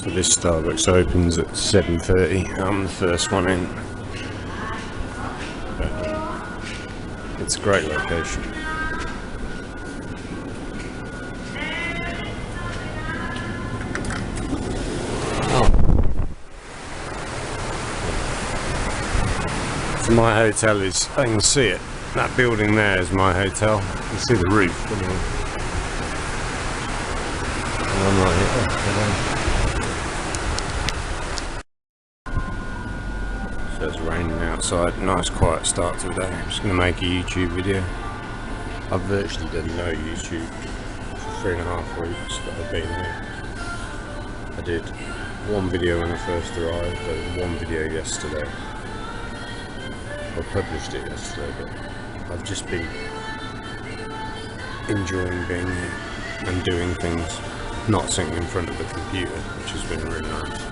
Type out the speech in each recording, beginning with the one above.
So this Starbucks opens at 7:30. I'm the first one in. But, it's a great location. So my hotel is, I can see it. That building there is my hotel. You can see the roof. And I'm right here. So it's raining outside. Nice quiet start to the day. I'm just going to make a YouTube video. I've virtually done no YouTube for 3.5 weeks that I've been here. I did one video when I first arrived, I did one video yesterday. I published it yesterday, but I've just been enjoying being here and doing things, not sitting in front of the computer, which has been really nice.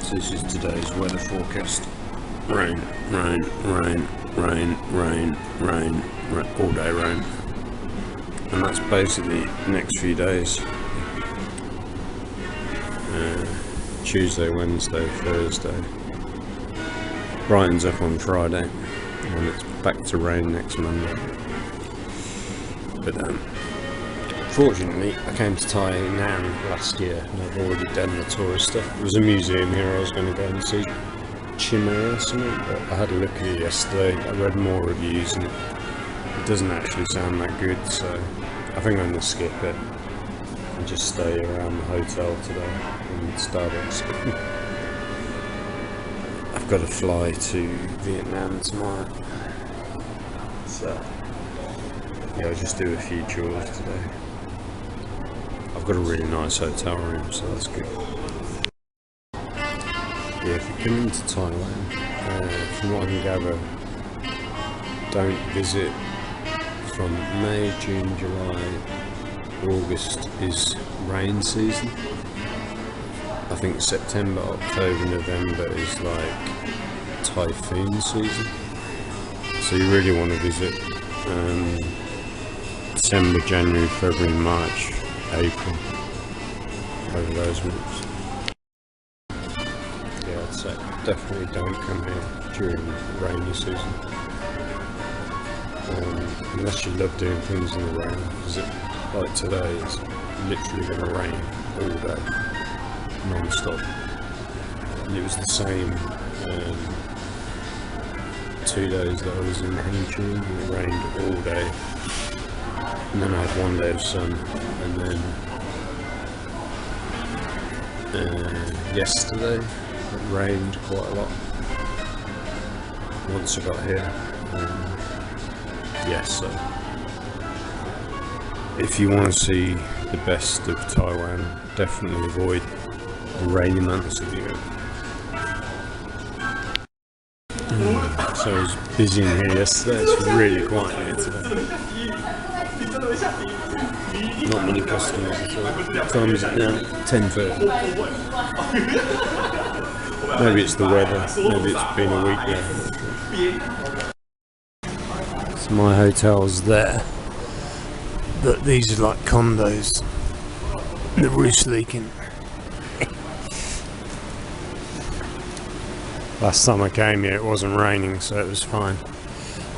So this is today's weather forecast. Rain, rain, rain, rain, rain, rain, rain, all day rain. And that's basically the next few days. Tuesday, Wednesday, Thursday. Brightens up on Friday, and it's back to rain next Monday. But fortunately, I came to Tainan last year, and I've already done the tourist stuff. There was a museum here I was going to go and see, Chimay or something, but I had a look at it yesterday. I read more reviews, and it doesn't actually sound that good, so I think I'm going to skip it and just stay around the hotel today in Starbucks. I've got to fly to Vietnam tomorrow, so yeah, I'll just do a few chores today. I've got a really nice hotel room, so that's good. Yeah, if you're coming to Taiwan, from what I can gather, don't visit from May, June, July, August is rain season. I think September, October, November is like typhoon season. So you really want to visit December, January, February, March, April, over those months. Yeah, I'd say definitely don't come here during the rainy season. Unless you love doing things in the rain, because like today it's literally going to rain all day. Non-stop, and it was the same 2 days that I was in Hangzhou. It rained all day, and then I had 1 day of sun, and then yesterday it rained quite a lot once I got here. Yes, so if you want to see the best of Taiwan, definitely avoid the rainy months of the year. So I was busy in here yesterday. It's really quiet here today. Not many customers at all. What time is it now? 10:30. Maybe it's the weather. Maybe it's been a week there. So my hotel's there. But these are like condos. The roof's leaking. Last time I came here it wasn't raining, so it was fine.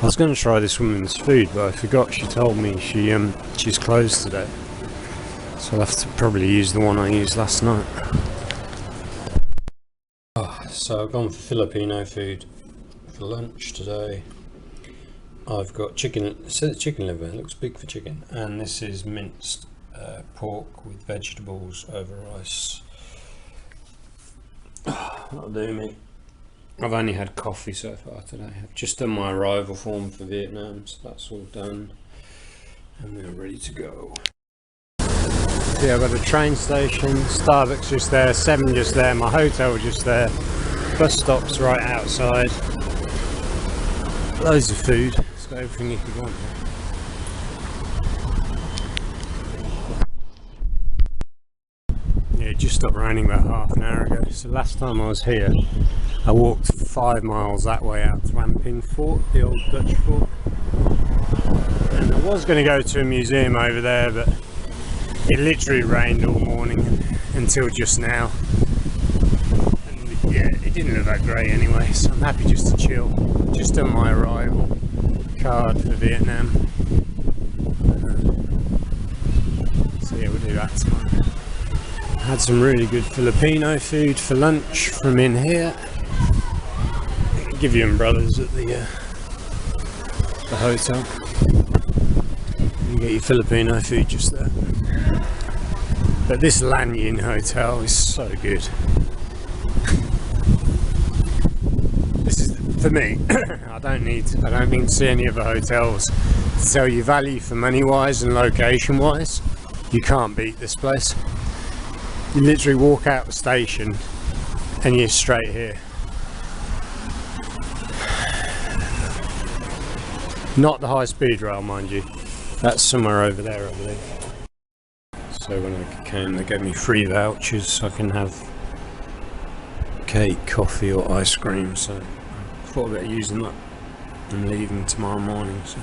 I was going to try this woman's food, but I forgot. She told me she's closed today, so I'll have to probably use the one I used last night. So I've gone for Filipino food for lunch today. I've got chicken. It says chicken liver. It looks big for chicken, and this is minced pork with vegetables over rice. That'll do me. I've only had coffee so far today. I've just done my arrival form for Vietnam, so that's all done, and we're ready to go. Yeah, I've got a train station, Starbucks just there, 7 just there, my hotel just there, bus stops right outside, loads of food. It's got everything you could want here. Yeah, it just stopped raining about half an hour ago. So last time I was here, I walked 5 miles that way out to Amping Fort, the old Dutch fort. And I was going to go to a museum over there, but It literally rained all morning until just now, and yeah, it didn't look that great anyway, so I'm happy just to chill. Just on my arrival card for Vietnam, so yeah, we'll do that tomorrow. Had some really good Filipino food for lunch from in here. Give you umbrellas at the hotel. You get your Filipino food just there. But this Lanyin hotel is so good. This is, for me, I don't need to see any other hotels to tell you value for money wise and location wise. You can't beat this place. You literally walk out the station and you're straight here. Not the high speed rail, mind you. That's somewhere over there, I believe. So when I came, they gave me free vouchers so I can have cake, coffee or ice cream. So I thought about using that and leaving tomorrow morning. So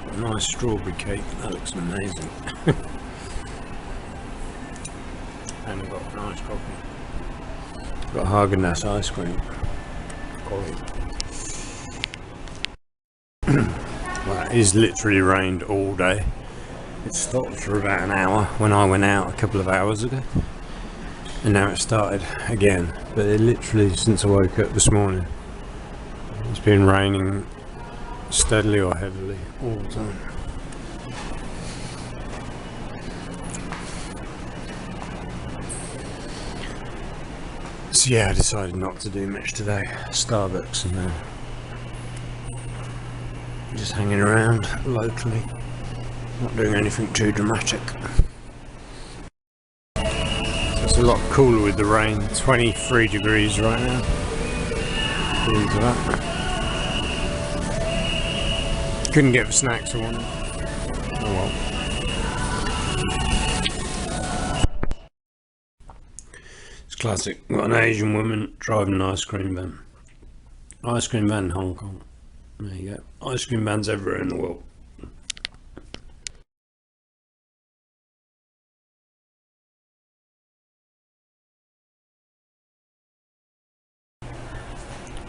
a nice strawberry cake, that looks amazing. And I've got a nice coffee. Got Haagen-Dazs ice cream. Quality. Well, it has literally rained all day. It stopped for about an hour when I went out a couple of hours ago, and now it started again. But it literally, since I woke up this morning, it's been raining steadily or heavily all the time. So yeah, I decided not to do much today. Starbucks and then just hanging around locally, not doing anything too dramatic. So it's a lot cooler with the rain, 23 degrees right now. Into that. Couldn't get the snacks I wanted. Oh well. It's classic. Got an Asian woman driving an ice cream van. Ice cream van in Hong Kong. There you go. Ice cream vans everywhere in the world.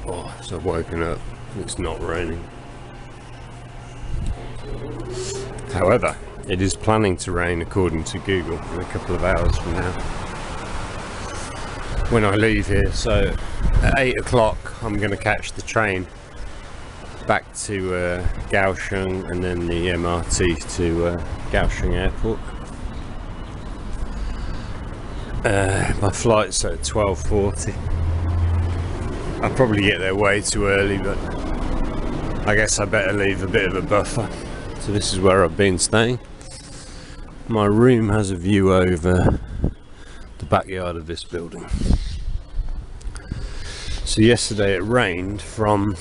Oh, so I've woken up. It's not raining. However, it is planning to rain according to Google in a couple of hours from now when I leave here. So at 8 o'clock I'm going to catch the train back to Kaohsiung and then the MRT to Kaohsiung Airport. My flight's at 12:40. I'll probably get there way too early, but I guess I better leave a bit of a buffer. So this is where I've been staying. My room has a view over the backyard of this building. So yesterday it rained from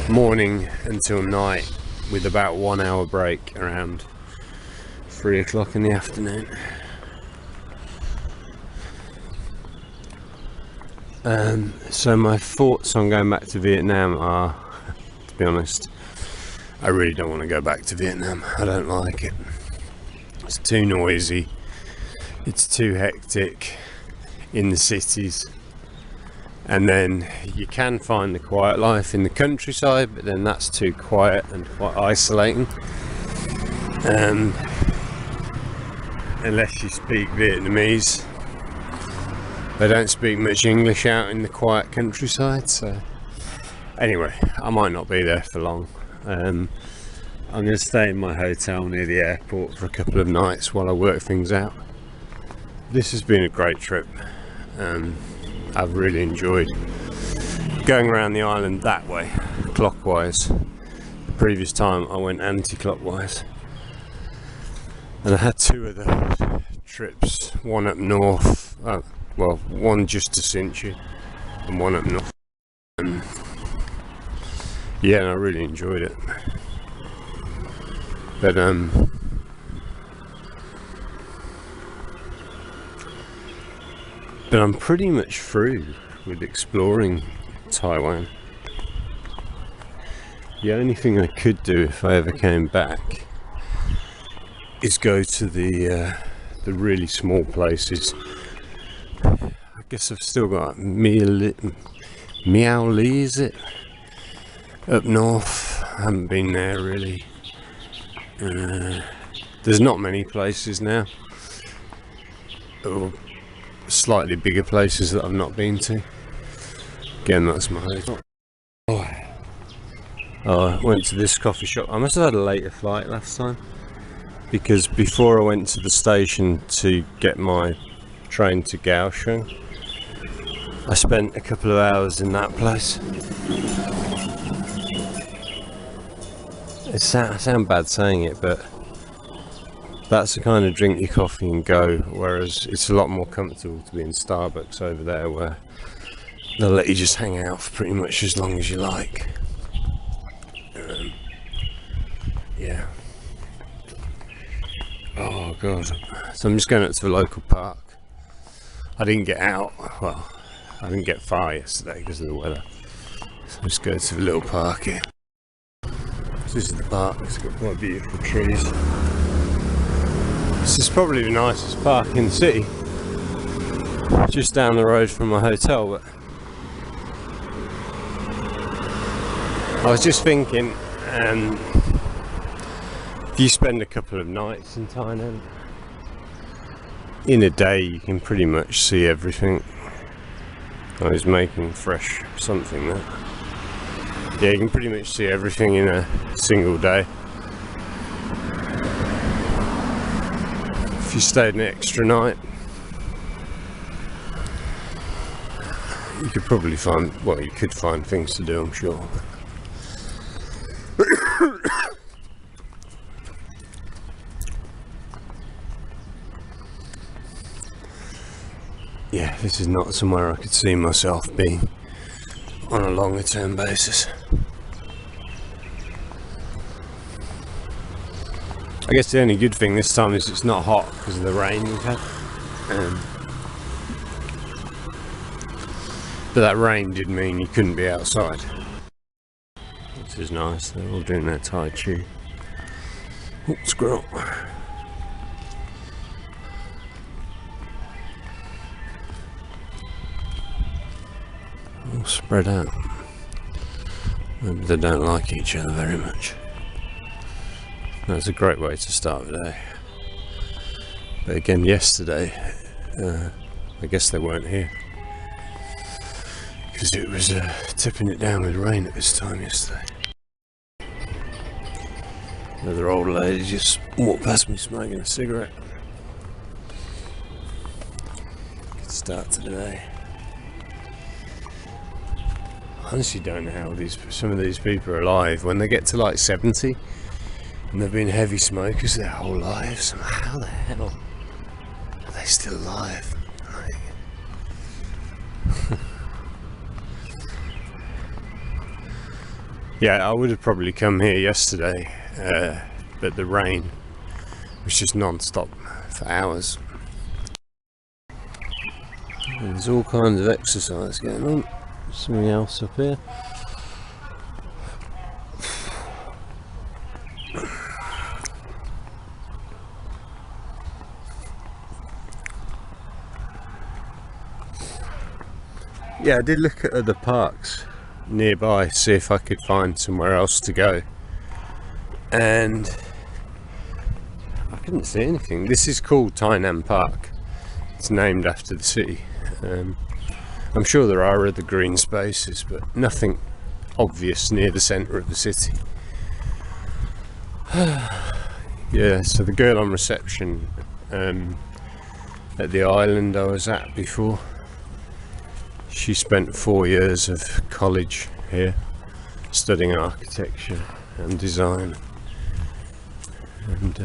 morning until night with about 1 hour break around 3 o'clock in the afternoon. So my thoughts on going back to Vietnam are, to be honest, I really don't want to go back to Vietnam. I don't like it. It's too noisy. It's too hectic in the cities. And then you can find the quiet life in the countryside, but then that's too quiet and quite isolating. Unless you speak Vietnamese. They don't speak much English out in the quiet countryside, so anyway, I might not be there for long. I'm going to stay in my hotel near the airport for a couple of nights while I work things out. This has been a great trip. I've really enjoyed going around the island that way, clockwise. The previous time I went anti-clockwise. And I had two of those trips, one up north, well, one just to Hsinchu and one up north. Yeah, and I really enjoyed it. But I'm pretty much through with exploring Taiwan. The only thing I could do if I ever came back is go to the really small places. I guess I've still got Miaoli, is it? Up north. I haven't been there really. There's not many places now, or slightly bigger places that I've not been to. Again, that's my hotel. Oh, I went to this coffee shop. I must have had a later flight last time, because before I went to the station to get my train to Kaohsiung, I spent a couple of hours in that place. I sound bad saying it, but that's the kind of drink your coffee and go, whereas it's a lot more comfortable to be in Starbucks over there, where they'll let you just hang out for pretty much as long as you like. Yeah. Oh god. So I'm just going up to the local park. I didn't get out, well, I didn't get far yesterday because of the weather. So I'm just going to the little park here. This is the park, it's got quite beautiful trees. This is probably the nicest park in the city. Just down the road from my hotel, but I was just thinking, if you spend a couple of nights in Tainan, in a day you can pretty much see everything. I was making fresh something there. Yeah, you can pretty much see everything in a single day. If you stayed an extra night, you could probably find, well, you could find things to do, I'm sure. Yeah, this is not somewhere I could see myself being on a longer term basis. I guess the only good thing this time is it's not hot because of the rain we've had. But that rain did mean you couldn't be outside. This is nice, they're all doing their Tai Chi. Oh, squirrel. All spread out. Maybe they don't like each other very much. That's a great way to start the day. But again, yesterday, I guess they weren't here, because it was tipping it down with rain at this time yesterday. Another old lady just walked past me smoking a cigarette. Good start to the day. I honestly don't know how some of these people are alive when they get to like 70 and they've been heavy smokers their whole lives. How the hell are they still alive? Yeah, I would have probably come here yesterday, but the rain was just non-stop for hours. And there's all kinds of exercise going on. Something else up here. Yeah, I did look at other parks nearby, see if I could find somewhere else to go, and I couldn't see anything. This is called Tainan Park. It's named after the city. I'm sure there are other green spaces, but nothing obvious near the centre of the city. Yeah, so the girl on reception at the island I was at before, she spent 4 years of college here studying architecture and design, and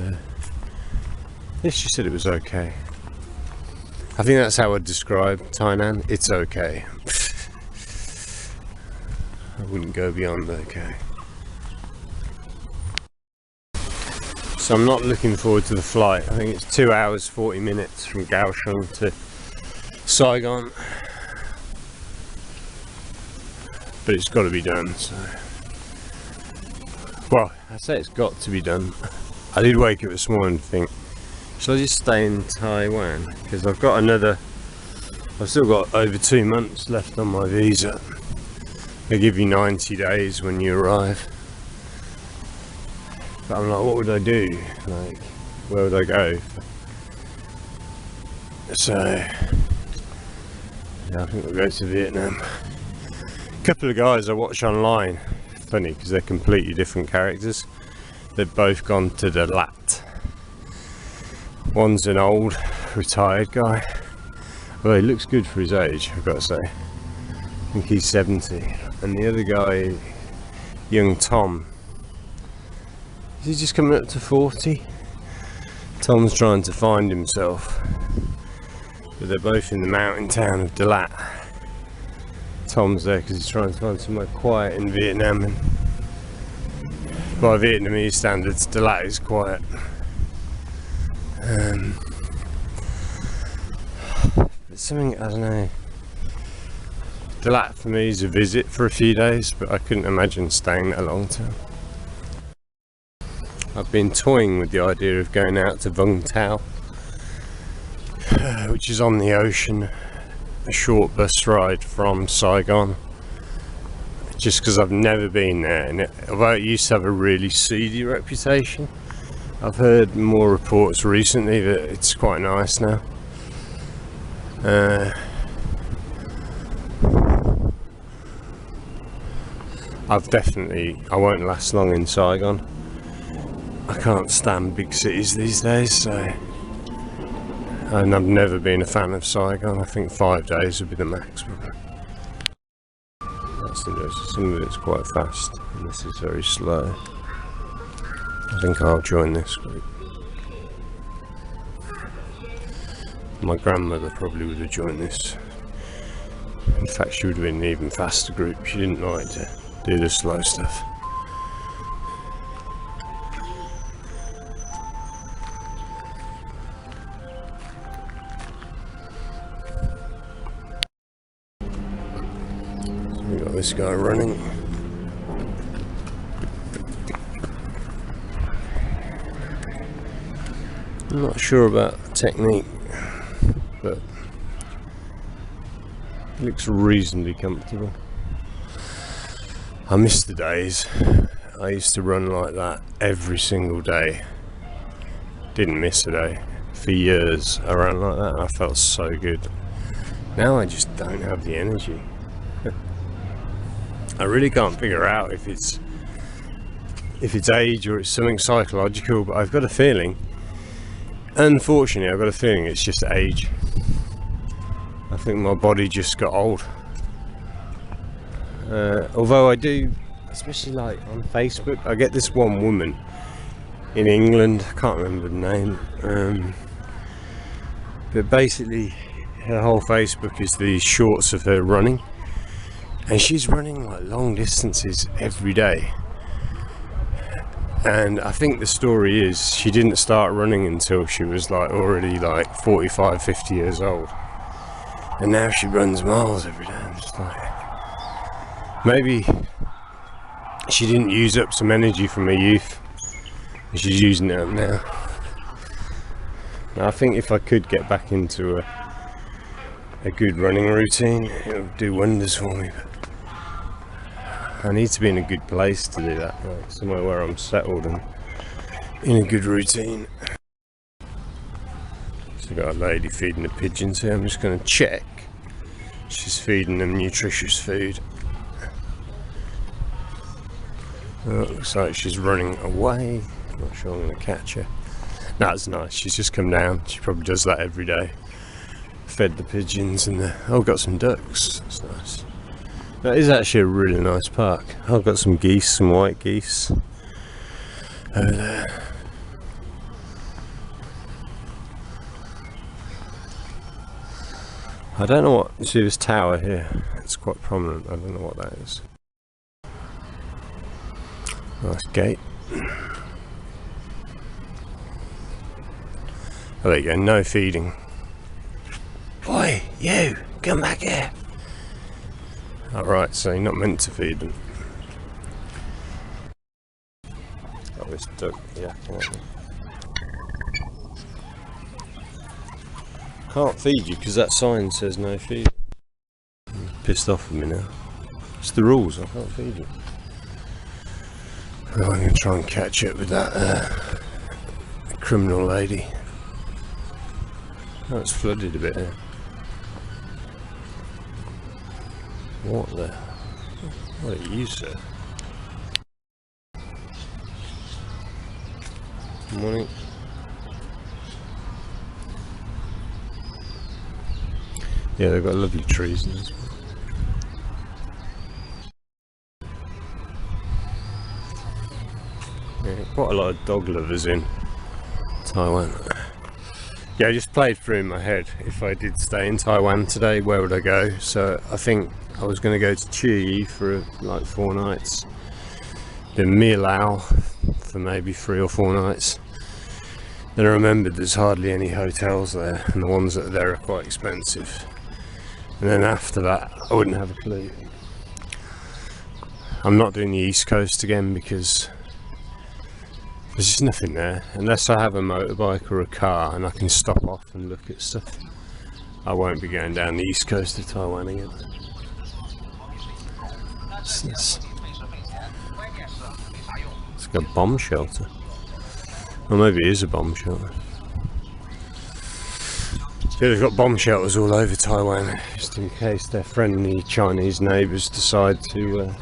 yeah, she said it was okay. I think that's how I'd describe Tainan. It's okay. I wouldn't go beyond okay. So I'm not looking forward to the flight. I think it's 2 hours 40 minutes from Kaohsiung to Saigon. But it's got to be done, so... Well, I say it's got to be done. I did wake up this morning and think, shall I just stay in Taiwan? Because I've still got over 2 months left on my visa. They give you 90 days when you arrive. But I'm like, what would I do? Like, where would I go? So, yeah, I think we'll go to Vietnam. A couple of guys I watch online, funny because they're completely different characters. They've both gone to the Lat. One's an old, retired guy. Well, he looks good for his age, I've got to say. I think he's 70. And the other guy, young Tom, is he just coming up to 40? Tom's trying to find himself. But they're both in the mountain town of Dalat. Tom's there because he's trying to find somewhere quiet in Vietnam. And by Vietnamese standards, Dalat is quiet. It's something, I don't know. Dalat for me is a visit for a few days, but I couldn't imagine staying that long term. I've been toying with the idea of going out to Vung Tau, which is on the ocean, a short bus ride from Saigon. Just because I've never been there, and although it used to have a really seedy reputation, I've heard more reports recently that it's quite nice now. I won't last long in Saigon. I can't stand big cities these days, so, and I've never been a fan of Saigon. I think 5 days would be the max probably. Some of it's quite fast and this is very slow. I think I'll join this group. My grandmother probably would have joined this. In fact, she would have been an even faster group. She didn't like to do the slow stuff. So we got this guy running. I'm not sure about the technique, but it looks reasonably comfortable. I miss the days I used to run like that every single day. Didn't miss a day. For years I ran like that and I felt so good. Now I just don't have the energy. I really can't figure out if it's age or it's something psychological, but I've got a feeling, unfortunately I've got a feeling it's just age. I think my body just got old. Although I do, especially like on Facebook, I get this one woman in England, I can't remember the name, but basically her whole Facebook is these shorts of her running, and she's running like long distances every day. And I think the story is she didn't start running until she was like already like 45, 50 years old, and now she runs miles every day. I'm just like, maybe she didn't use up some energy from her youth and she's using it up now. I think if I could get back into a good running routine, it would do wonders for me, but I need to be in a good place to do that, like somewhere where I'm settled and in a good routine. So I've got a lady feeding the pigeons here. I'm just going to check she's feeding them nutritious food. Oh, it looks like she's running away. I'm not sure I'm going to catch her. That's nice, she's just come down. She probably does that every day. Fed the pigeons and got some ducks. That's nice. That is actually a really nice park. I've got some geese, some white geese over there. I don't know what, you see this tower here, it's quite prominent, I don't know what that is. Nice gate. Oh, there you go, no feeding. Oi, you, come back here. Alright, so you're not meant to feed them. Oh, this duck, yeah. can't feed you because that sign says no feed. I'm pissed off with me now. It's the rules, I can't feed you. I'm going to try and catch it with that criminal lady. Oh, it's flooded a bit here. What are you, sir? Good morning. Yeah, they've got lovely trees in this one. Yeah, quite a lot of dog lovers in Taiwan. Yeah, I just played through in my head, if I did stay in Taiwan today, where would I go? So I think I was going to go to Chiyi for like 4 nights, then Miao for maybe 3 or 4 nights. Then I remembered there's hardly any hotels there, and the ones that are there are quite expensive. And then after that, I wouldn't have a clue. I'm not doing the East Coast again because there's just nothing there. Unless I have a motorbike or a car and I can stop off and look at stuff, I won't be going down the East Coast of Taiwan again. What's this? It's like a bomb shelter. Or maybe it is a bomb shelter. So they've got bomb shelters all over Taiwan, just in case their friendly Chinese neighbours decide to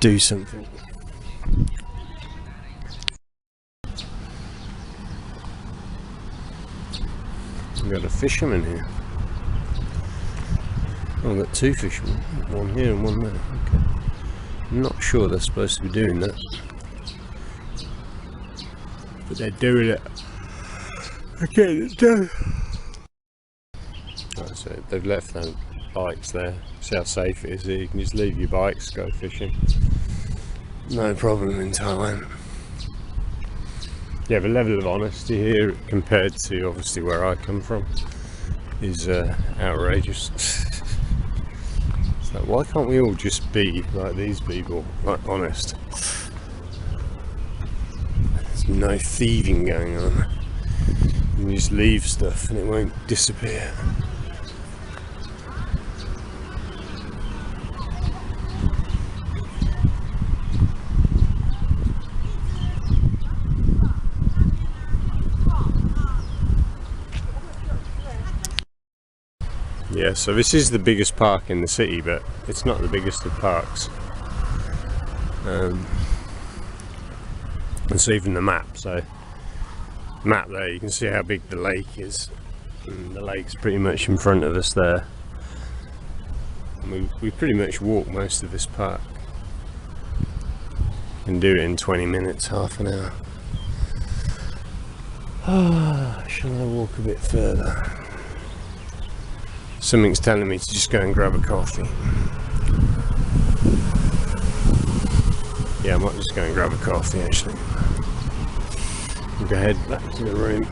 do something. We've got a fisherman here. Oh, I've got 2 fishermen, one here and one there. Okay. I'm not sure they're supposed to be doing that, but they're doing it. Okay, let's go. Right, so they've left their bikes there. See how safe it is here. You can just leave your bikes, go fishing. No problem in Taiwan. Yeah, the level of honesty here compared to obviously where I come from is outrageous. It's like, why can't we all just be like these people, like honest? There's no thieving going on. You just leave stuff and it won't disappear. Yeah, so this is the biggest park in the city, but it's not the biggest of parks. It's even the map, so map there you can see how big the lake is, and the lake's pretty much in front of us there. And we pretty much walk most of this park. You can do it in 20 minutes, half an hour. Shall I walk a bit further? Something's telling me to just go and grab a coffee. Yeah, I might just go and grab a coffee actually. We'll go head back to the room.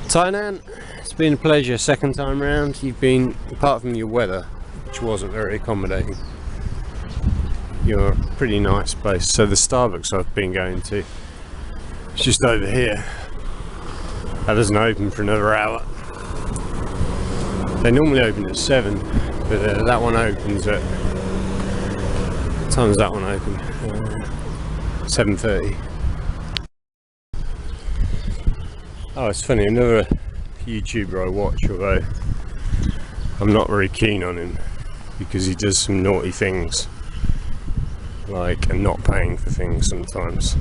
Tainan, it's been a pleasure. Second time round. You've been, apart from your weather, which wasn't very accommodating, you're a pretty nice place. So the Starbucks I've been going to, it's just over here. That doesn't open for another hour. They normally open at 7, but that one opens at... What time does that one open? 7:30. Oh, it's funny, another YouTuber I watch, although I'm not very keen on him because he does some naughty things, like not paying for things sometimes.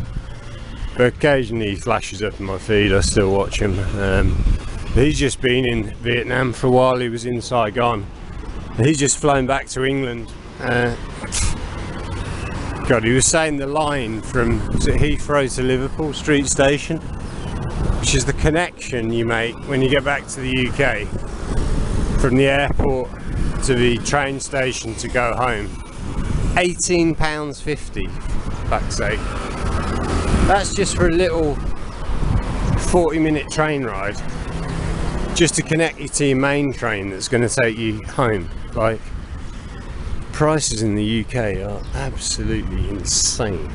But occasionally he flashes up in my feed, I still watch him. He's just been in Vietnam for a while. He was in Saigon. He's just flown back to England. God, he was saying the line from, was it Heathrow to Liverpool Street Station, which is the connection you make when you get back to the UK from the airport to the train station to go home. £18.50, for fuck's sake. That's just for a little 40-minute train ride, just to connect you to your main train that's going to take you home. Like, prices in the UK are absolutely insane.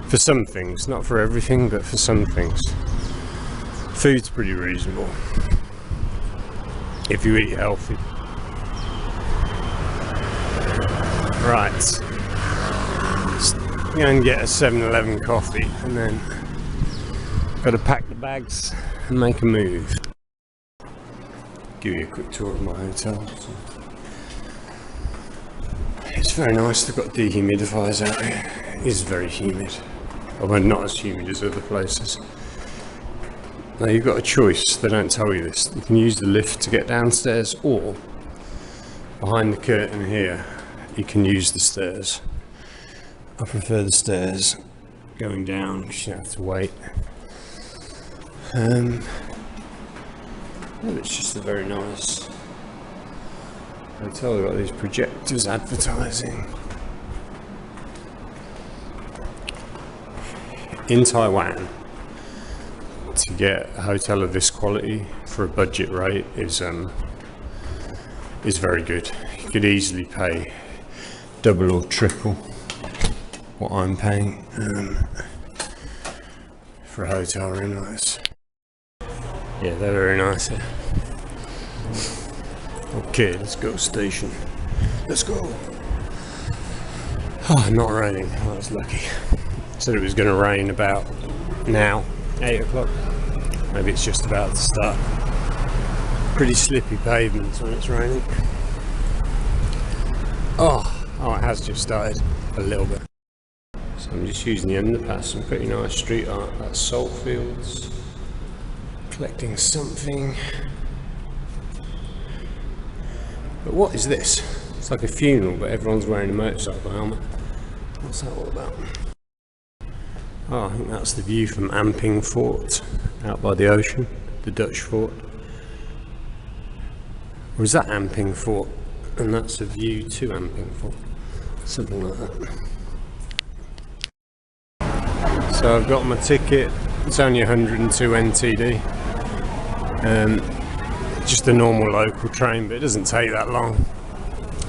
For some things, not for everything, but for some things. Food's pretty reasonable if you eat healthy. Right, let's go and get a 7-Eleven coffee and then got to pack the bags and make a move. Give you a quick tour of my hotel. It's very nice, they've got dehumidifiers out here. It is very humid, although not as humid as other places. Now you've got a choice, they don't tell you this. You can use the lift to get downstairs, or behind the curtain here you can use the stairs. I prefer the stairs going down because you don't have to wait. It's just a very nice hotel. They've got these projectors advertising. In Taiwan, to get a hotel of this quality for a budget rate is very good. You could easily pay double or triple what I'm paying for a hotel room like this. Yeah, they're very nice here. Okay, let's go station. Let's go. Oh, not raining. I was lucky. Said it was going to rain about now, 8 o'clock. Maybe it's just about to start. Pretty slippy pavements when it's raining. Oh, it has just started a little bit. So I'm just using the underpass. Some pretty nice street art. That's salt fields. Collecting something. But what is this? It's like a funeral, but everyone's wearing a motorcycle helmet. What's that all about? Oh, I think that's the view from Amping Fort, out by the ocean, the Dutch fort. Or is that Amping Fort? And that's a view to Amping Fort. Something like that. So I've got my ticket. It's only 102 NTD. Just a normal local train, but it doesn't take that long.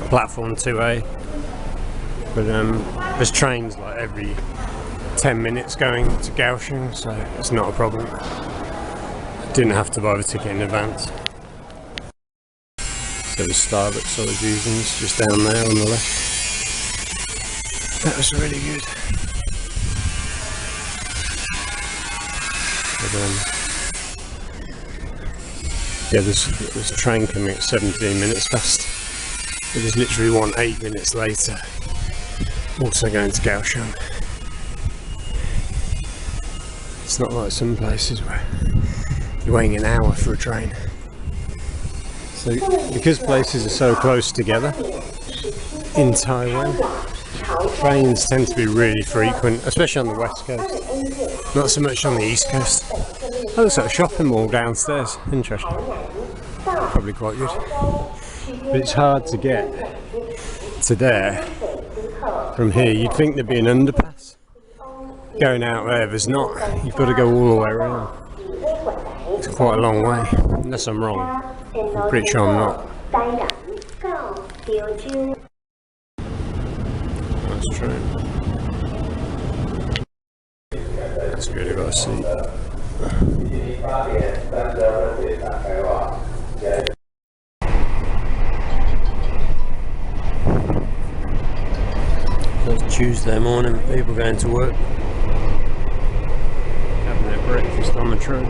Platform 2A. But there's trains like every 10 minutes going to Kaohsiung, so it's not a problem. Didn't have to buy the ticket in advance. So the Starbucks I was using is just down there on the left. That was really good. But, yeah, there's a train coming at 17 minutes past. But there's literally one 8 minutes later, also going to Kaohsiung. It's not like some places where you're waiting an hour for a train. So because places are so close together in Taiwan, trains tend to be really frequent, especially on the west coast. Not so much on the east coast. Oh, looks like a shopping mall downstairs. Interesting. Probably quite good. But it's hard to get to there from here. You'd think there'd be an underpass going out there. There's not. You've got to go all the way around. It's quite a long way. Unless I'm wrong. I'm pretty sure I'm not. Nice train. That's good, I've got a seat. So it's Tuesday morning, people going to work, having their breakfast on the train.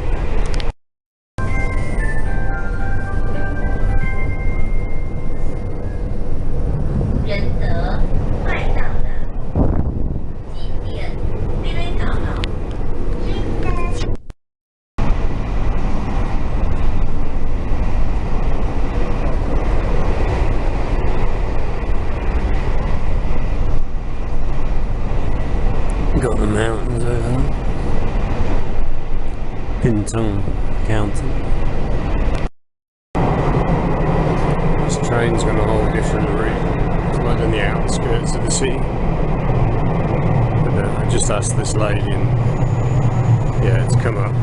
Got the mountains over there. Pintong County. This train's got a whole different route. It's like on the outskirts of the city. But I just asked this lady and yeah, it's come up.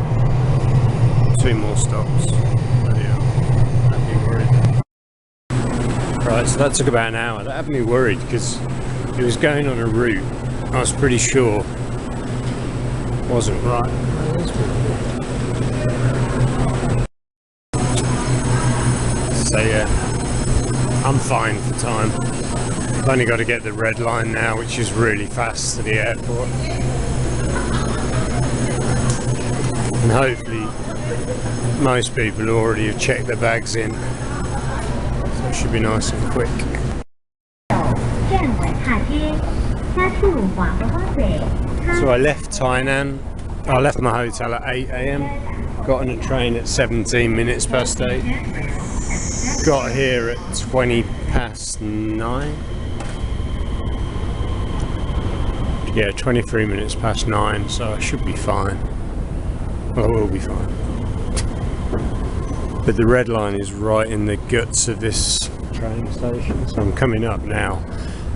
2 more stops. Bloody hell. I'd be worried. Right, so that took about an hour. That had me worried because it was going on a route I was pretty sure wasn't right. I'm fine for time. I've only got to get the red line now, which is really fast to the airport. And hopefully most people already have checked their bags in, so it should be nice and quick. So I left Tainan. I left my hotel at 8 AM, got on a train at 17 minutes past 8, got here at 20 past 9. Yeah, 23 minutes past 9, so I should be fine. Well, I will be fine. But the red line is right in the guts of this train station, so I'm coming up now.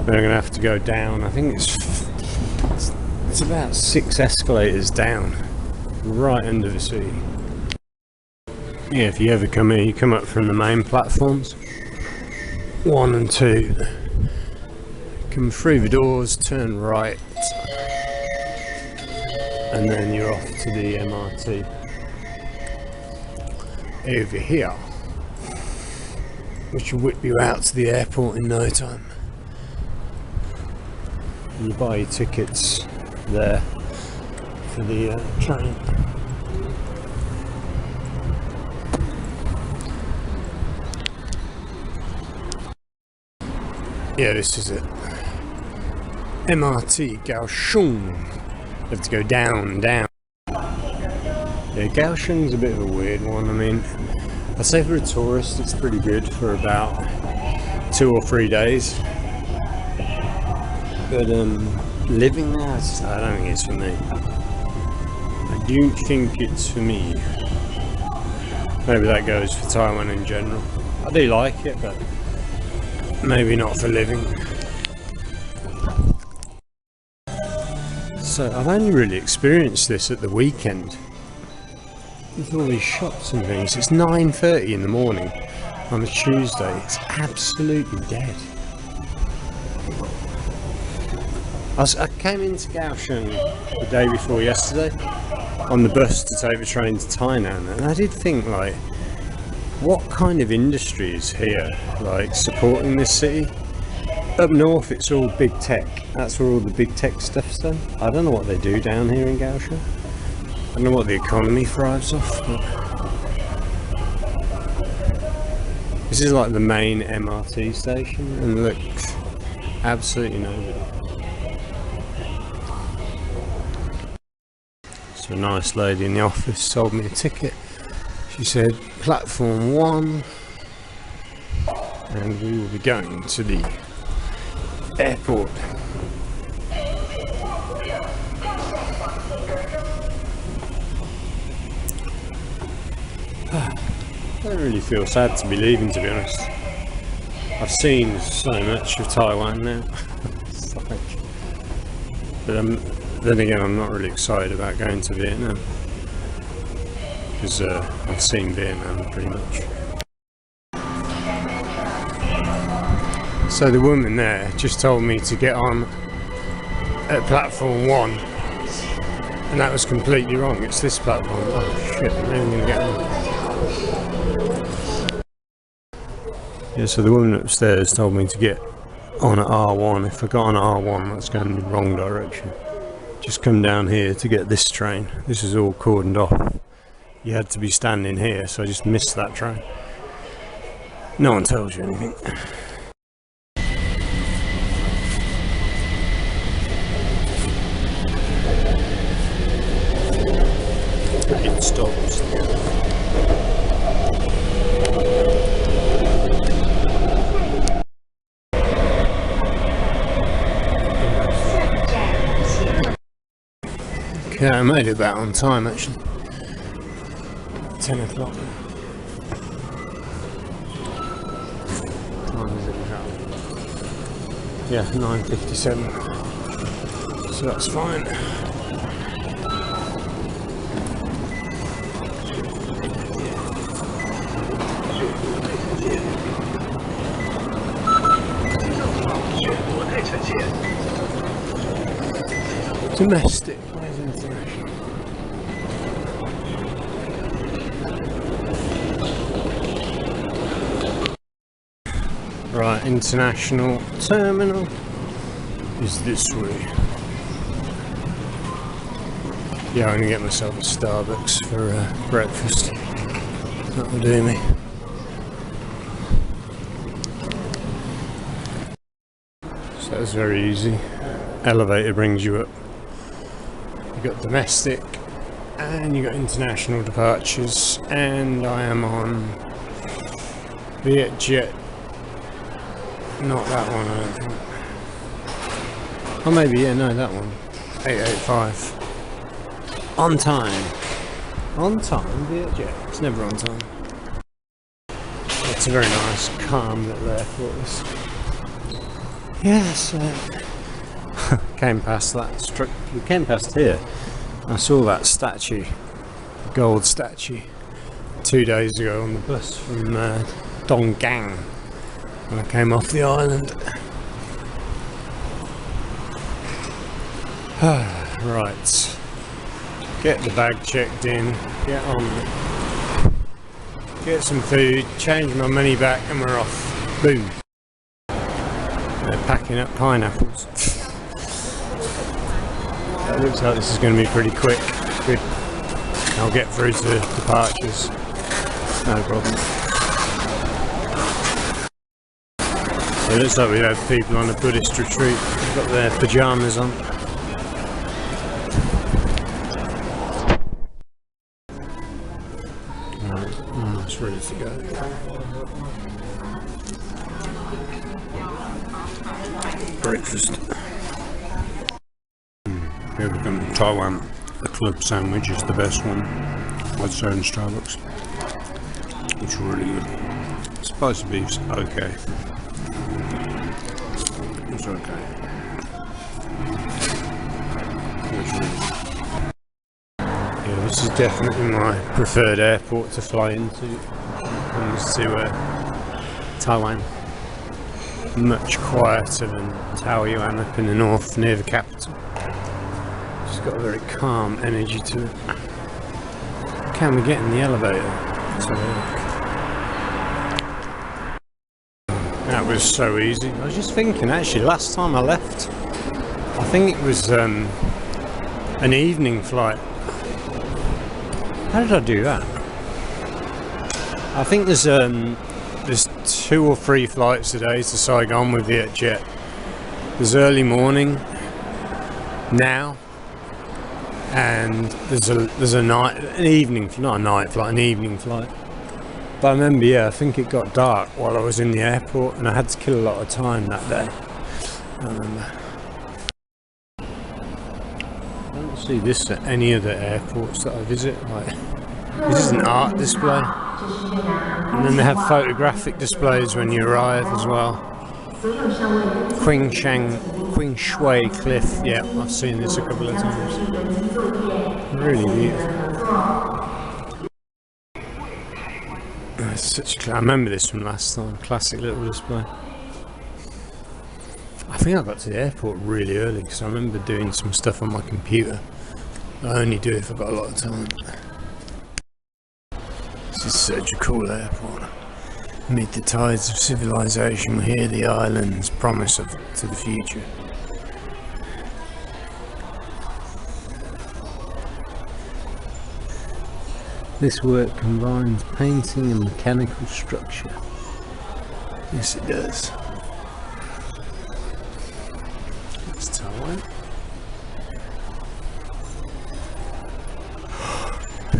Then I'm going to have to go down. I think it's about 6 escalators down, right under the sea. Yeah, if you ever come here, you come up from the main platforms, 1 and 2. Come through the doors, turn right, and then you're off to the MRT over here, which will whip you out to the airport in no time. You buy your tickets there for the train. Yeah, this is it. MRT Kaohsiung. You have to go down. Yeah, Kaohsiung's a bit of a weird one. I mean, I'd say for a tourist it's pretty good for about 2 or 3 days. But living there, I don't think it's for me. I don't think it's for me. Maybe that goes for Taiwan in general. I do like it, but maybe not for living. So I've only really experienced this at the weekend with all these shops and things. It's 9:30 in the morning on a Tuesday. It's absolutely dead. I came into Kaohsiung the day before yesterday on the bus to take the train to Tainan, and I did think, like, what kind of industry is here, like, supporting this city? Up north it's all big tech. That's where all the big tech stuff's done. I don't know what they do down here in Kaohsiung. I don't know what the economy thrives off, but this is like the main MRT station, and look, absolutely nobody. So a nice lady in the office sold me a ticket. She said platform 1, and we will be going to the airport. I don't really feel sad to be leaving, to be honest. I've seen so much of Taiwan now. But then again, I'm not really excited about going to Vietnam, because I've seen Vietnam pretty much. So the woman there just told me to get on at platform 1, and that was completely wrong. It's this platform. Oh shit, I'm never going to get on. Yeah, so the woman upstairs told me to get on at R1. If I got on at R1, that's going in the wrong direction. Just come down here to get this train. This is all cordoned off. You had to be standing here, so I just missed that train. No one tells you anything. It stops. Okay, I made it about on time actually. 10 o'clock. What time is it now? Yeah, 9:57. So that's fine. Domestic, where's international? Right, international terminal is this way. Yeah, I'm gonna get myself a Starbucks for breakfast. That will do me. So that's very easy. Elevator brings you up. You've got domestic and you've got international departures, and I am on Vietjet. Not that one, I don't think. Or maybe, yeah, no, that one. 885. On time. On time, Vietjet. It's never on time. It's a very nice, calm little airport. Yes. Came past that. We came past here. I saw that statue, gold statue, 2 days ago on the bus from Donggang when I came off the island. Right. Get the bag checked in, get on, get some food, change my money back, and we're off. Boom. They're packing up pineapples. It looks like this is going to be pretty quick. Good. I'll get through to departures. No problem. It looks like we have people on a Buddhist retreat. They've got their pyjamas on. Almost ready to go. Breakfast. Here we come. Taiwan. The club sandwich is the best one. I'd say in Starbucks. It's really good. Spicy beef's okay. It's okay. Yeah, this is definitely my preferred airport to fly into. Comes to Taiwan. Much quieter than Taoyuan up in the north near the capital. It's got a very calm energy to it. Can we get in the elevator? Let's have a look. That was so easy. I was just thinking, actually, last time I left, I think it was an evening flight. How did I do that? I think there's 2 or 3 flights today to Saigon with Vietjet. There's early morning now, and there's an evening, not a night flight, an evening flight. But I remember, yeah, I think it got dark while I was in the airport, and I had to kill a lot of time that day. I remember. I don't see this at any of the airports that I visit. Like, this is an art display, and then they have photographic displays when you arrive as well. Qing Shui Cliff, yeah, I've seen this a couple of times. Really beautiful. I remember this from last time. Classic little display. I think I got to the airport really early because I remember doing some stuff on my computer. I only do if I've got a lot of time. This is such a cool airport. Amid the tides of civilization, we hear the islands promise to the future. This work combines painting and mechanical structure. Yes, it does. That's Taiwan.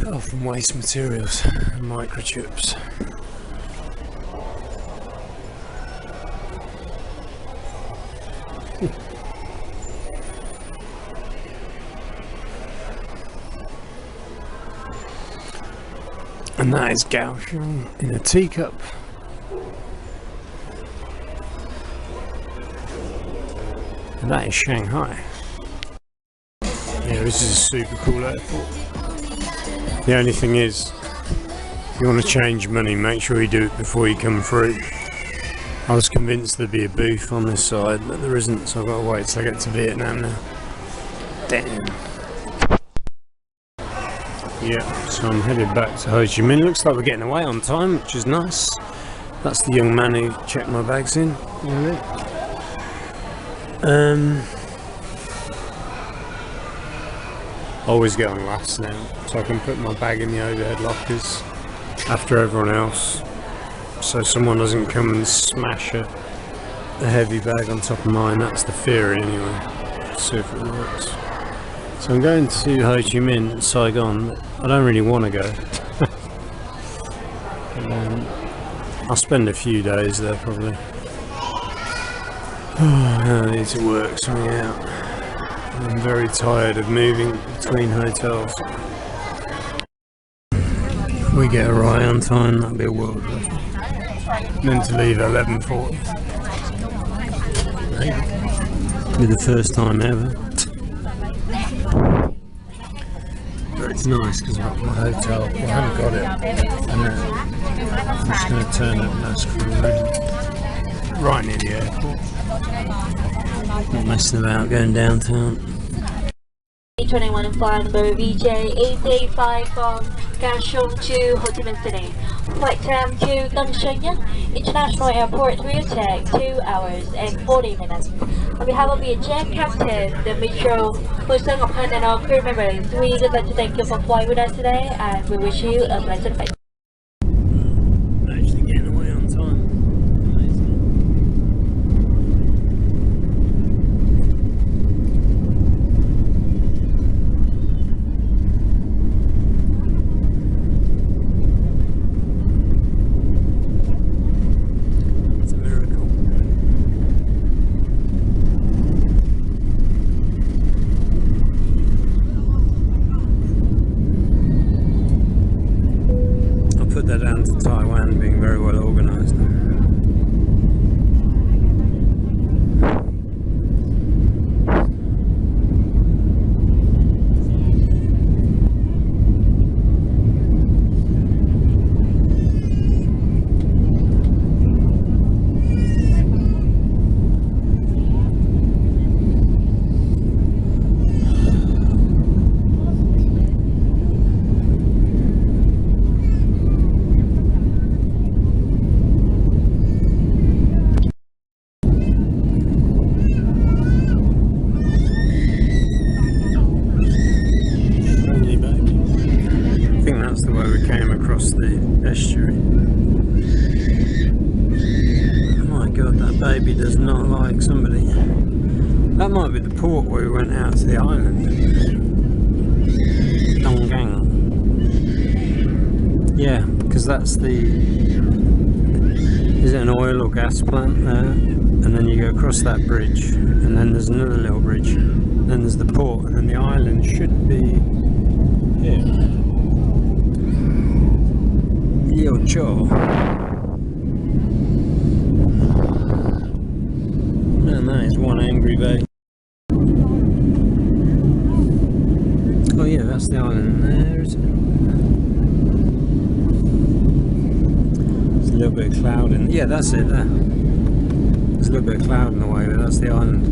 Oh, from waste materials and microchips. And that is Kaohsiung in a teacup. And that is Shanghai. Yeah, this is a super cool airport. The only thing is, if you want to change money, make sure you do it before you come through. I was convinced there'd be a booth on this side, but there isn't, so I've got to wait till I get to Vietnam now. Damn. Yeah, so I'm headed back to Ho Chi Minh. Looks like we're getting away on time, which is nice. That's the young man who checked my bags in. I always get on last now, so I can put my bag in the overhead lockers after everyone else, so someone doesn't come and smash a heavy bag on top of mine. That's the theory anyway. Let's see if it works. So I'm going to Ho Chi Minh, Saigon. I don't really want to go. I'll spend a few days there probably. I need to work something out. I'm very tired of moving between hotels. If we get a ride on time, that'll be a world of love. Meant to leave at 11:40. Be the first time ever. But it's nice because I've got my hotel. Well, I haven't got it. And I'm just going to turn up Nashville Road. Right near the airport. Not messing about going downtown. 21 flight number VJ885 from Kaohsiung to Ho Chi Minh City. Flight time to Kaohsiung International Airport will take 2 hours and 40 minutes. On behalf of the jet captain, the metro person of and all crew members, we would like to thank you for flying with us today, and we wish you a pleasant flight. Actually getting away on time. Put that down to Taiwan being very well organised. That's the way we came across the estuary. Oh my god, that baby does not like somebody. That might be the port where we went out to the island. Donggang. Yeah, because that's the... Is it an oil or gas plant there? And then you go across that bridge, and then there's another little bridge. Then there's the port, and then the island should be here. Yo, Joe. Man, that is one angry bay. Oh yeah, that's the island there, isn't it? There's a little bit of cloud in... Yeah, that's it there. There's a little bit of cloud in the way, but that's the island.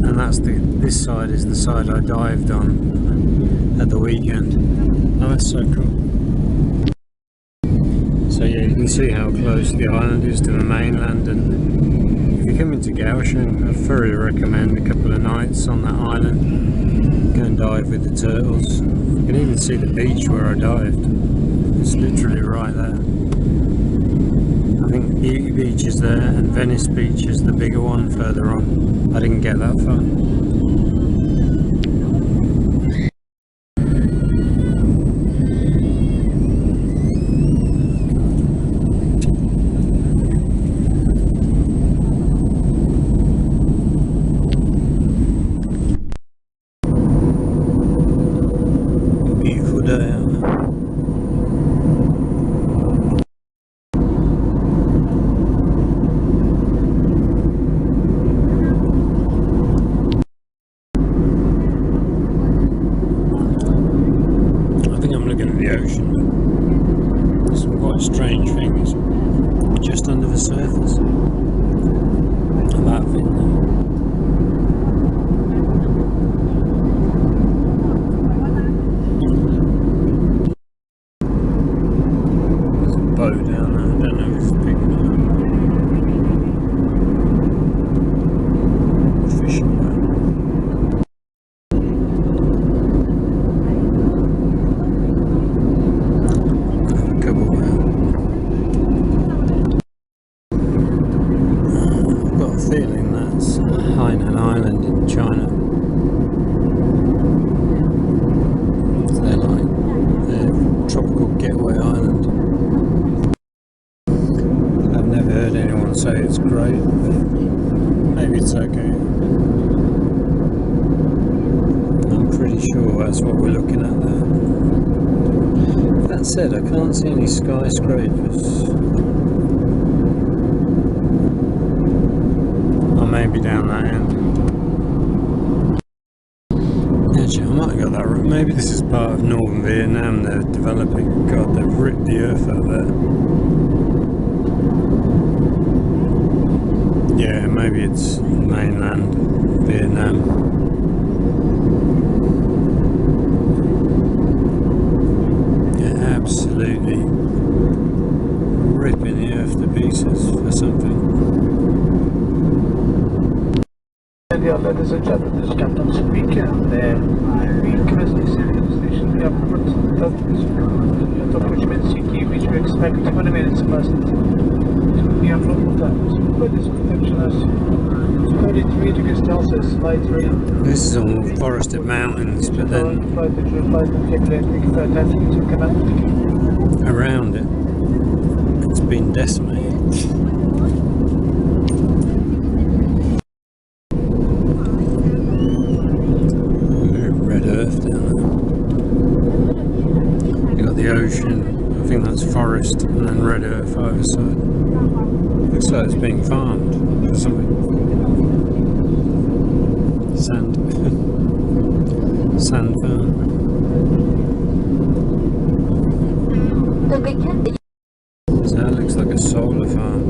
And that's this side is the side I dived on at the weekend. Oh, that's so cool. So yeah, you can see how close the island is to the mainland, and if you come into Kaohsiung, I'd thoroughly recommend a couple of nights on that island. Go and dive with the turtles. You can even see the beach where I dived. It's literally right there. I think Beauty Beach is there, and Venice Beach is the bigger one further on. I didn't get that far. Strange things just under the surface of that thing there. There's a boat down there, I don't know if it's big. tropical getaway island. I've never heard anyone say it's great, but maybe it's okay. I'm pretty sure that's what we're looking at there. That said, I can't see any skyscrapers. Or maybe down that end. Actually, I might have got that right. Maybe this is part of northern Vietnam they're developing. God, they've ripped the earth out there. Yeah, maybe it's mainland Vietnam. Yeah, absolutely ripping the earth to pieces for something. Ladies and gentlemen, this is Captain speaking. We currently see the station airport that is at approximately City, which we expect 20 minutes past 2 p.m. local time. This protection is 33 degrees Celsius, light rain. This is all forested mountains, but then around it, it's been decimated. Ocean, I think that's forest, and then red earth either side. Looks like it's being farmed for something. Sand. Sand farm. So that looks like a solar farm,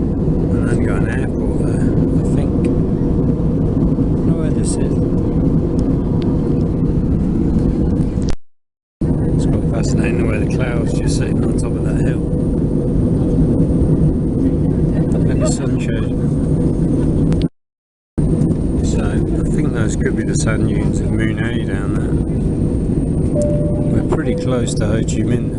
and then you got an airport there, I think. I don't know where this is. Fascinating the way the clouds just sitting on top of that hill. Like the sunshade. So I think those could be the sand dunes of Moon A down there. We're pretty close to Ho Chi Minh.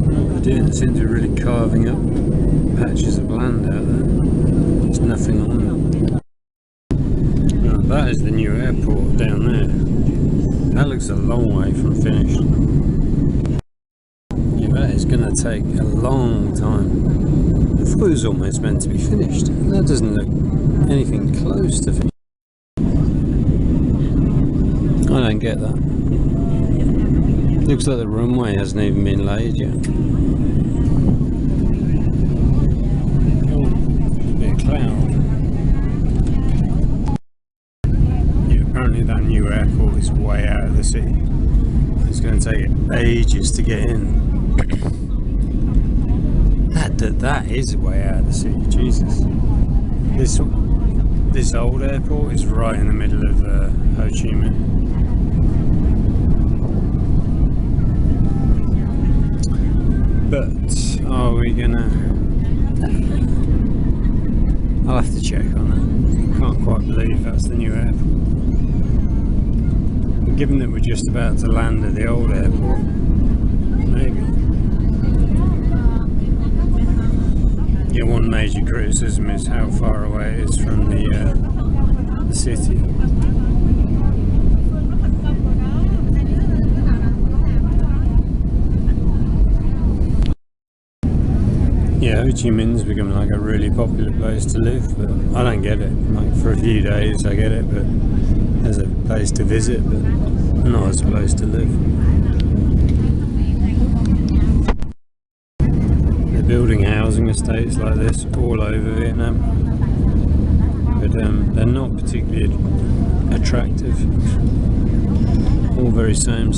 What we're doing, it seems to be really carving up patches of land out there. There's nothing on them. That is the new airport down there. That looks a long way from finished. Yeah, that is going to take a long time. I thought it was almost meant to be finished. That doesn't look anything close to finished. I don't get that. Looks like the runway hasn't even been laid yet. Oh, a bit of cloud. Apparently that new airport is way out of the city. It's going to take ages to get in. That is way out of the city. Jesus. This old airport is right in the middle of Ho Chi Minh. But are we gonna? I'll have to check on that. I can't quite believe that's the new airport. Given that we're just about to land at the old airport, maybe. Yeah, one major criticism is how far away it is from the city. Yeah, Ho Chi Minh's become like a really popular place to live, but I don't get it. Like for a few days I get it, but as a place to visit, but not as a place to live. They're building housing estates like this all over Vietnam, but they're not particularly attractive. All very same.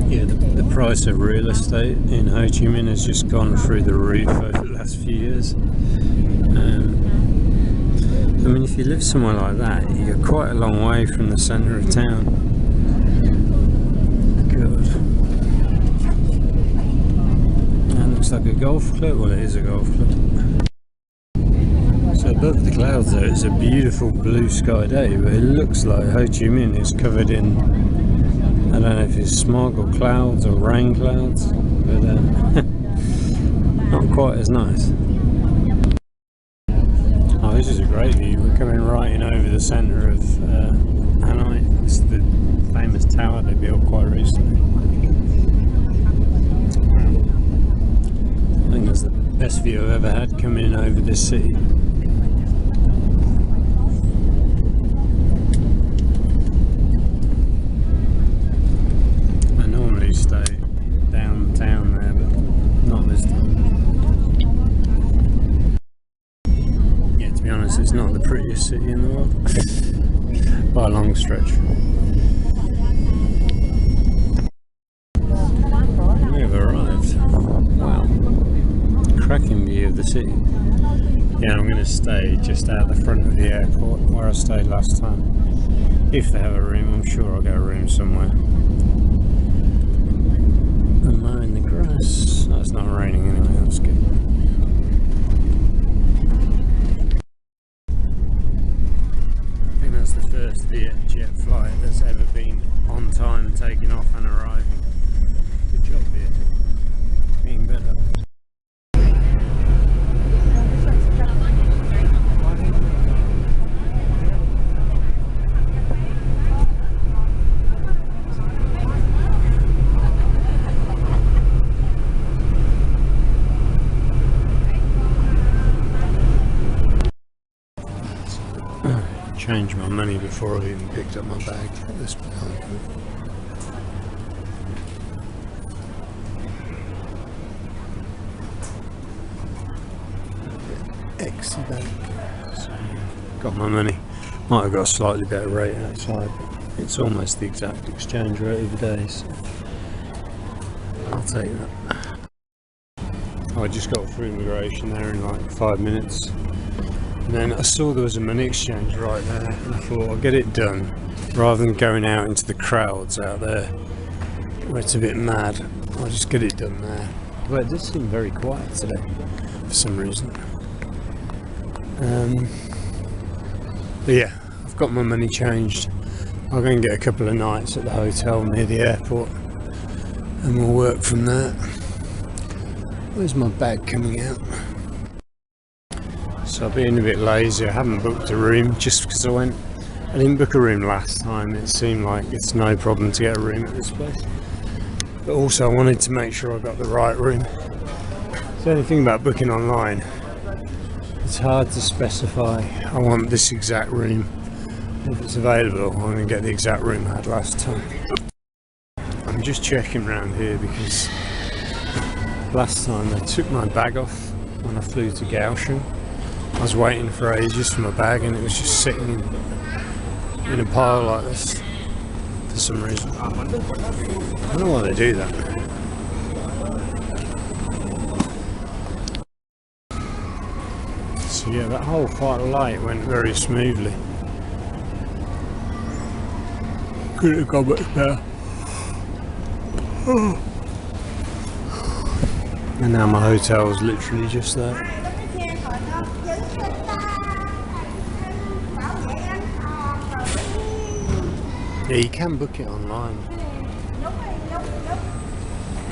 Yeah, the price of real estate in Ho Chi Minh has just gone through the roof over the last few years. I mean, if you live somewhere like that, you're quite a long way from the centre of town. Good. That looks like a golf club. Well, it is a golf club. So above the clouds there, it's a beautiful blue sky day, but it looks like Ho Chi Minh is covered in, I don't know if it's smog or clouds or rain clouds, but not quite as nice. Oh, this is a great view. We're coming right in over the centre of Hanoi. It's the famous tower they built quite recently. I think that's the best view I've ever had coming in over this city. I normally stay downtown there, but not this time. Yeah, to be honest, it's not the prettiest city in the world by a long stretch. We have arrived. Wow. Cracking view of the city. Yeah, I'm going to stay just out the front of the airport where I stayed last time. If they have a room, I'm sure I'll get a room somewhere. I'm mowing the grass. No, it's not raining anyway, that's good. I think that's the first Vietjet flight that's ever been on time, taking off and arriving. Good job, Viet. Being better. Changed my money before I even picked up my bag at this point. Exy bag. So, got my money. Might have got a slightly better rate outside, but it's almost the exact exchange rate of the day, so I'll take that. I just got through immigration there in like 5 minutes. And then I saw there was a money exchange right there, and I thought I'll get it done rather than going out into the crowds out there where it's a bit mad. I'll just get it done there. But it does seem very quiet today for some reason. But yeah, I've got my money changed. I'll go and get a couple of nights at the hotel near the airport and we'll work from there. Where's my bag coming out? So I've been a bit lazy. I haven't booked a room just because I didn't book a room last time. It seemed like it's no problem to get a room at this place. But also I wanted to make sure I got the right room. The only thing about booking online, it's hard to specify I want this exact room. If it's available, I'm going to get the exact room I had last time. I'm just checking around here because last time they took my bag off when I flew to Kaohsiung. I was waiting for ages for my bag and it was just sitting in a pile like this for some reason. I don't know why they do that. So yeah, that whole flight of light went very smoothly. Couldn't have gone much better. And now my hotel is literally just there. Yeah, you can book it online.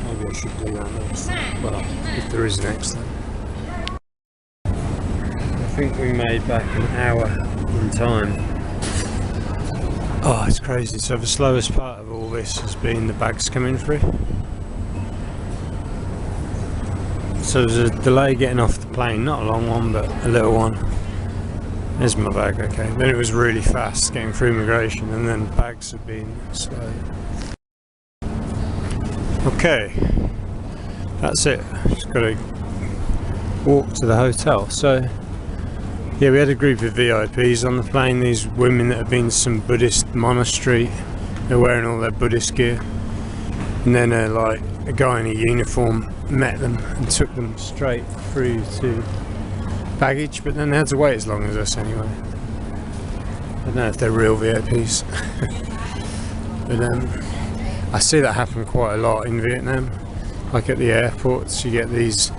Maybe I should do that next time. Well, if there is next time. I think we made back an hour in time. Oh, it's crazy. So the slowest part of all this has been the bags coming through. So there's a delay getting off the plane, not a long one, but a little one. There's my bag, okay. Then it was really fast getting through immigration, and then bags have been slow. Okay, that's it. Just got to walk to the hotel. So, yeah, we had a group of VIPs on the plane. These women that have been to some Buddhist monastery. They're wearing all their Buddhist gear. And then like a guy in a uniform met them and took them straight through to baggage, but then they had to wait as long as us anyway. I don't know if they're real VIPs. But I see that happen quite a lot in Vietnam. Like at the airports, you get these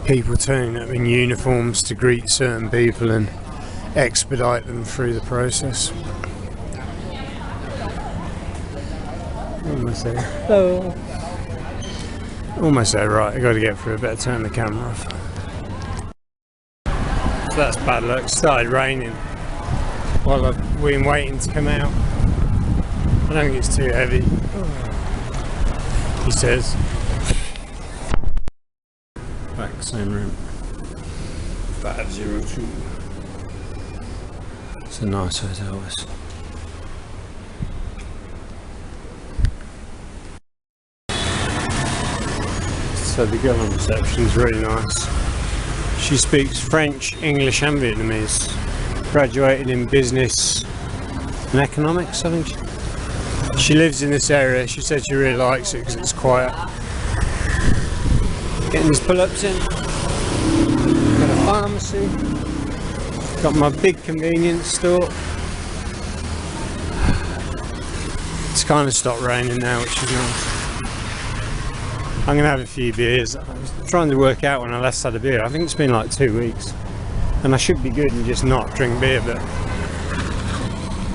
people turning up in uniforms to greet certain people and expedite them through the process. Almost there. Hello. Almost there, right, I got to get through, I better turn the camera off. So that's bad luck, started raining. while I've been waiting to come out. I don't think it's too heavy, he says. Back same room. 502. It's a nice hotel, this. So the girl on reception is really nice. She speaks French, English and Vietnamese. Graduated in business and economics, I think. She lives in this area. She said she really likes it because it's quiet. Getting these pull-ups in. Got a pharmacy. Got my big convenience store. It's kind of stopped raining now, which is nice. I'm going to have a few beers. I was trying to work out when I last had a beer. I think it's been like 2 weeks. And I should be good and just not drink beer, but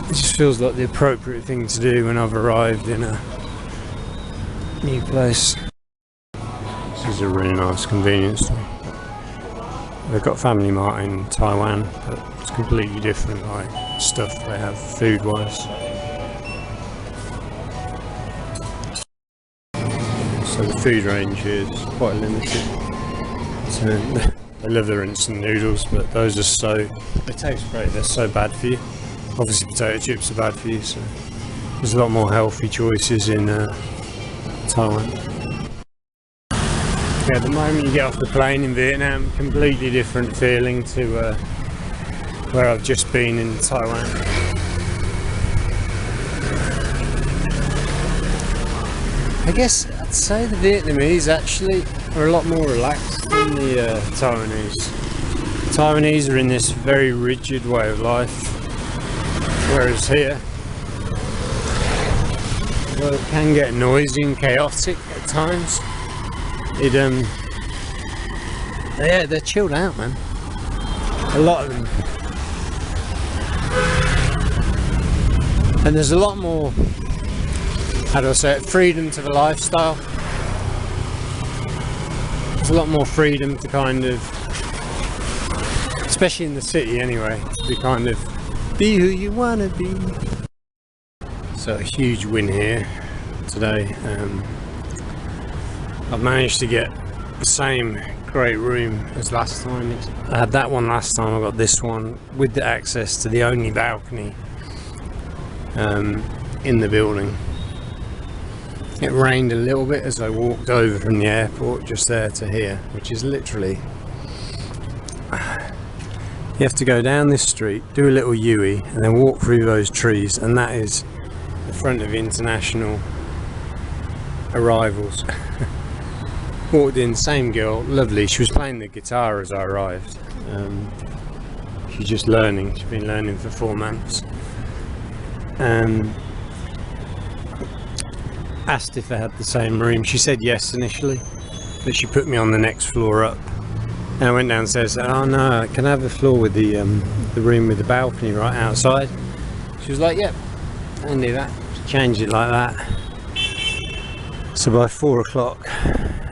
it just feels like the appropriate thing to do when I've arrived in a new place. This is a really nice convenience store. They've got FamilyMart in Taiwan, but it's completely different, like stuff they have food-wise. So the food range here is quite limited. So I love their instant noodles, but those are they taste great, they're so bad for you. Obviously potato chips are bad for you, so there's a lot more healthy choices in Taiwan. Yeah, the moment you get off the plane in Vietnam, completely different feeling to where I've just been in Taiwan. I guess I'd say the Vietnamese actually are a lot more relaxed than the Taiwanese. Taiwanese are in this very rigid way of life, whereas here, well, it can get noisy and chaotic at times. Yeah, they're chilled out, man. A lot of them. And there's a lot more, how do I say it, freedom to the lifestyle. There's a lot more freedom to kind of, especially in the city anyway, to be kind of, be who you want to be. So a huge win here today. I've managed to get the same great room as last time. I had that one last time, I got this one with the access to the only balcony in the building. It rained a little bit as I walked over from the airport just there to here, which is literally, you have to go down this street, do a little U-ey and then walk through those trees, and that is the front of international arrivals. Walked in, same girl, lovely. She was playing the guitar as I arrived. She's just learning. She's been learning for 4 months. Asked if I had the same room. She said yes initially, but she put me on the next floor up. And I went downstairs and said, oh no, can I have the floor with the room with the balcony right outside? She was like, yep, I can do that. She changed it like that. So by 4 o'clock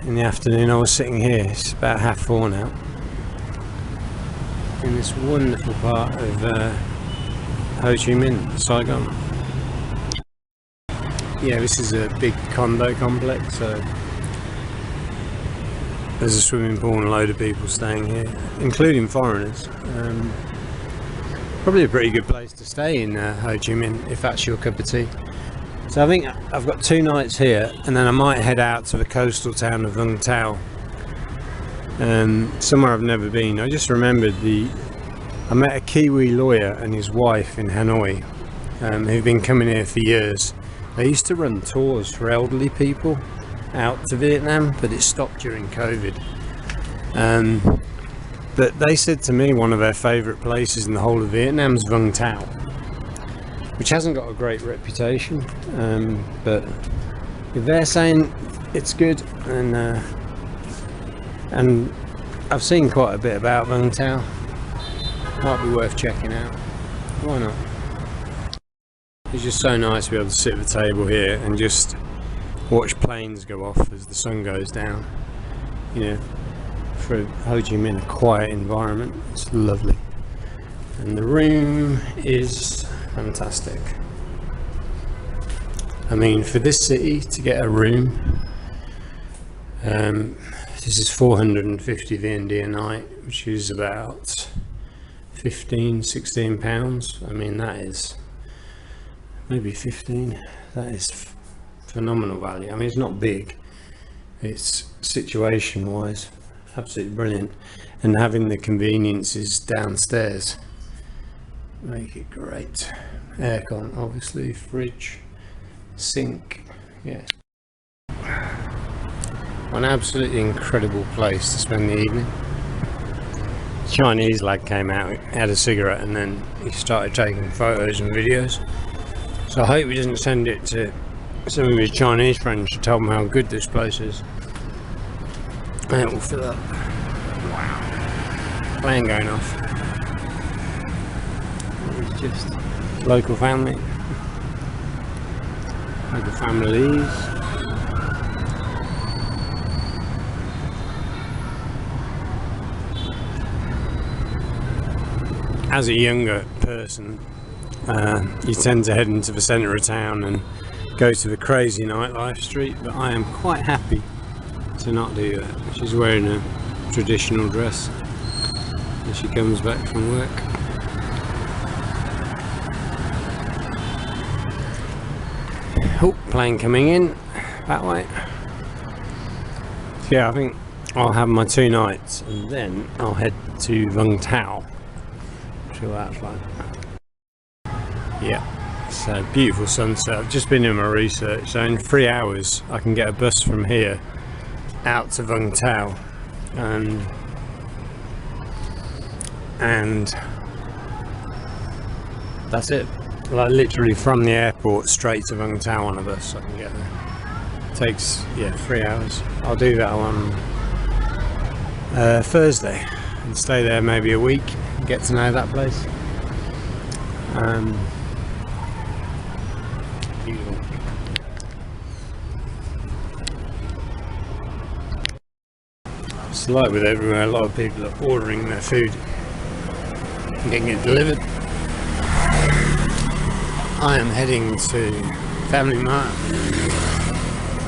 in the afternoon I was sitting here. It's about 4:30 now, in this wonderful part of Ho Chi Minh, Saigon. Yeah, this is a big condo complex, so there's a swimming pool and a load of people staying here, including foreigners. Probably a pretty good place to stay in Ho Chi Minh if that's your cup of tea. So I think I've got 2 nights here, and then I might head out to the coastal town of Vung Tau, somewhere I've never been. I just remembered I met a Kiwi lawyer and his wife in Hanoi, who've been coming here for years. They used to run tours for elderly people out to Vietnam, but it stopped during COVID. But they said to me one of their favourite places in the whole of Vietnam is Vung Tau, which hasn't got a great reputation, but if they're saying it's good, and I've seen quite a bit about Vung Tau, might be worth checking out. Why not? It's just so nice to be able to sit at the table here and just watch planes go off as the sun goes down. You know, for Ho Chi Minh, a quiet environment, it's lovely. And the room is fantastic. I mean, for this city to get a room, this is 450 VND a night, which is about 16 pounds. I mean, that is maybe 15. That is phenomenal value. I mean, it's not big, it's situation wise absolutely brilliant, and having the conveniences downstairs make it great. Aircon, obviously, fridge, sink. Yeah, an absolutely incredible place to spend the evening. Chinese lad came out, had a cigarette, and then he started taking photos and videos. So I hope he doesn't send it to some of his Chinese friends to tell them how good this place is. And it will fill up. Wow. Plane going off. It's just local family. Local families. As a younger person, you tend to head into the centre of town and go to the crazy nightlife street, but I am quite happy to not do that. She's wearing a traditional dress as she comes back from work. Oh, plane coming in that way. So yeah, I think I'll have my 2 nights and then I'll head to Vung Tau. See what that's like. Yeah, it's a beautiful sunset. I've just been doing my research, so in 3 hours I can get a bus from here out to Vung Tau, and that's it. Like literally from the airport straight to Vung Tau on a bus I can get there. It takes, yeah, 3 hours. I'll do that on Thursday and stay there maybe a week and get to know that place. Beautiful. It's like with everywhere, a lot of people are ordering their food and getting it delivered. I am heading to FamilyMart,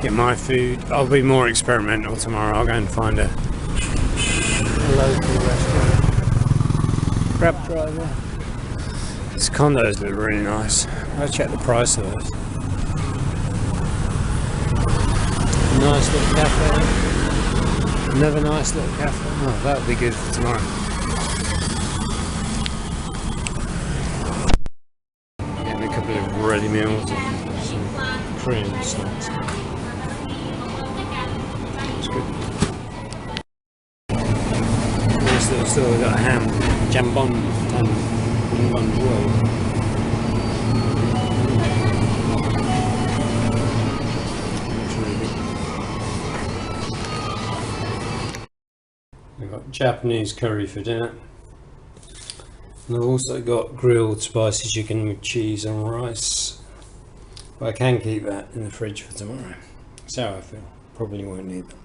get my food. I'll be more experimental tomorrow. I'll go and find a local restaurant. Grab driver. These condos look really nice. I'll check the price of those. Nice little cafe. Another nice little cafe. Oh, that would be good for tomorrow. Getting a couple of ready meals and some Korean snacks. It's good. Nice little store. We've got a ham, jambon, jambon roll. I've got Japanese curry for dinner, and I've also got grilled spicy chicken with cheese and rice, but I can keep that in the fridge for tomorrow. That's how I feel. Probably won't need them.